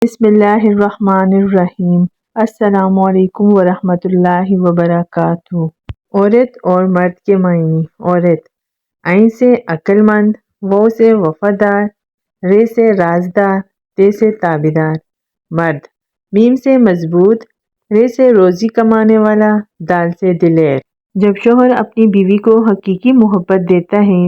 بسم اللہ الرحمن الرحیم۔ السلام علیکم ورحمۃ اللہ وبرکاتہ۔ عورت اور مرد کے معنی۔ عورت، عین سے عقل مند، واو سے وفادار، رے سے رازدار، تے سے تابعدار۔ مرد، میم سے مضبوط، رے سے روزی کمانے والا، دال سے دلیر۔ جب شوہر اپنی بیوی کو حقیقی محبت دیتا ہے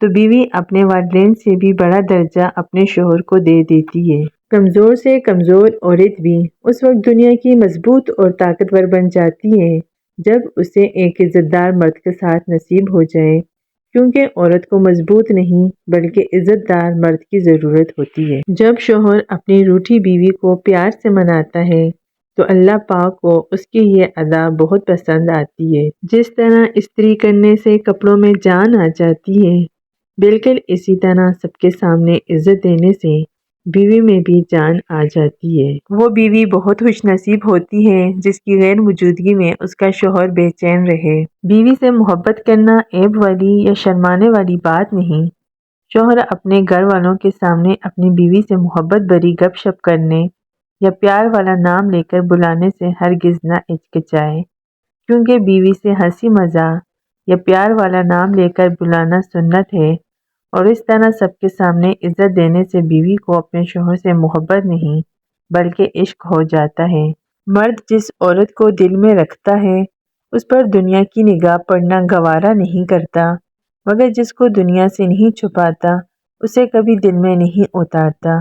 تو بیوی اپنے والدین سے بھی بڑا درجہ اپنے شوہر کو دے دیتی ہے۔ کمزور سے کمزور عورت بھی اس وقت دنیا کی مضبوط اور طاقتور بن جاتی ہے جب اسے ایک عزت دار مرد کا ساتھ نصیب ہو جائے، کیونکہ عورت کو مضبوط نہیں بلکہ عزت دار مرد کی ضرورت ہوتی ہے۔ جب شوہر اپنی روٹھی بیوی کو پیار سے مناتا ہے تو اللہ پاک کو اس کی یہ ادا بہت پسند آتی ہے۔ جس طرح استری کرنے سے کپڑوں میں جان آ جاتی ہے، بالکل اسی طرح سب کے سامنے عزت دینے سے بیوی میں بھی جان آ جاتی ہے۔ وہ بیوی بہت خوش نصیب ہوتی ہے جس کی غیر موجودگی میں اس کا شوہر بے چین رہے۔ بیوی سے محبت کرنا عیب والی یا شرمانے والی بات نہیں۔ شوہر اپنے گھر والوں کے سامنے اپنی بیوی سے محبت بھری گپ شپ کرنے یا پیار والا نام لے کر بلانے سے ہرگز نہ ہچکچائے، کیونکہ بیوی سے ہنسی مذاق یا پیار والا نام لے کر بلانا سنت ہے، اور اس طرح سب کے سامنے عزت دینے سے بیوی کو اپنے شوہر سے محبت نہیں بلکہ عشق ہو جاتا ہے۔ مرد جس عورت کو دل میں رکھتا ہے اس پر دنیا کی نگاہ پڑنا گوارا نہیں کرتا، مگر جس کو دنیا سے نہیں چھپاتا اسے کبھی دل میں نہیں اتارتا،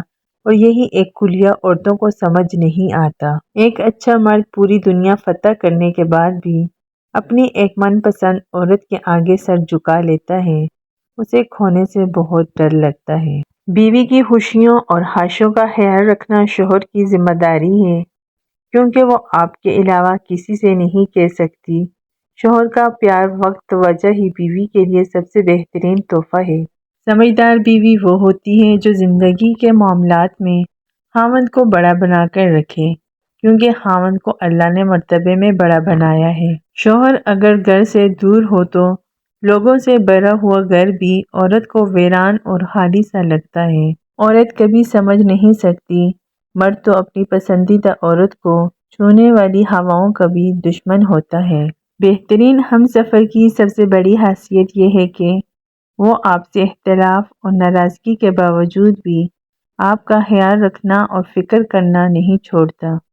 اور یہی ایک کلیہ عورتوں کو سمجھ نہیں آتا۔ ایک اچھا مرد پوری دنیا فتح کرنے کے بعد بھی اپنی ایک من پسند عورت کے آگے سر جھکا لیتا ہے، اسے کھونے سے بہت ڈر لگتا ہے۔ بیوی کی خوشیوں اور خواہشوں کا خیال رکھنا شوہر کی ذمہ داری ہے، کیونکہ وہ آپ کے علاوہ کسی سے نہیں کہہ سکتی۔ شوہر کا پیار وقت توجہ ہی بیوی کے لیے سب سے بہترین تحفہ ہے۔ سمجھدار بیوی وہ ہوتی ہے جو زندگی کے معاملات میں خاوند کو بڑا بنا کر رکھے، کیونکہ خاوند کو اللہ نے مرتبے میں بڑا بنایا ہے۔ شوہر اگر گھر سے دور ہو تو لوگوں سے بھرا ہوا گھر بھی عورت کو ویران اور خالی سا لگتا ہے۔ عورت کبھی سمجھ نہیں سکتی، مرد تو اپنی پسندیدہ عورت کو چھونے والی ہواؤں کا بھی دشمن ہوتا ہے۔ بہترین ہم سفر کی سب سے بڑی خاصیت یہ ہے کہ وہ آپ سے اختلاف اور ناراضگی کے باوجود بھی آپ کا خیال رکھنا اور فکر کرنا نہیں چھوڑتا۔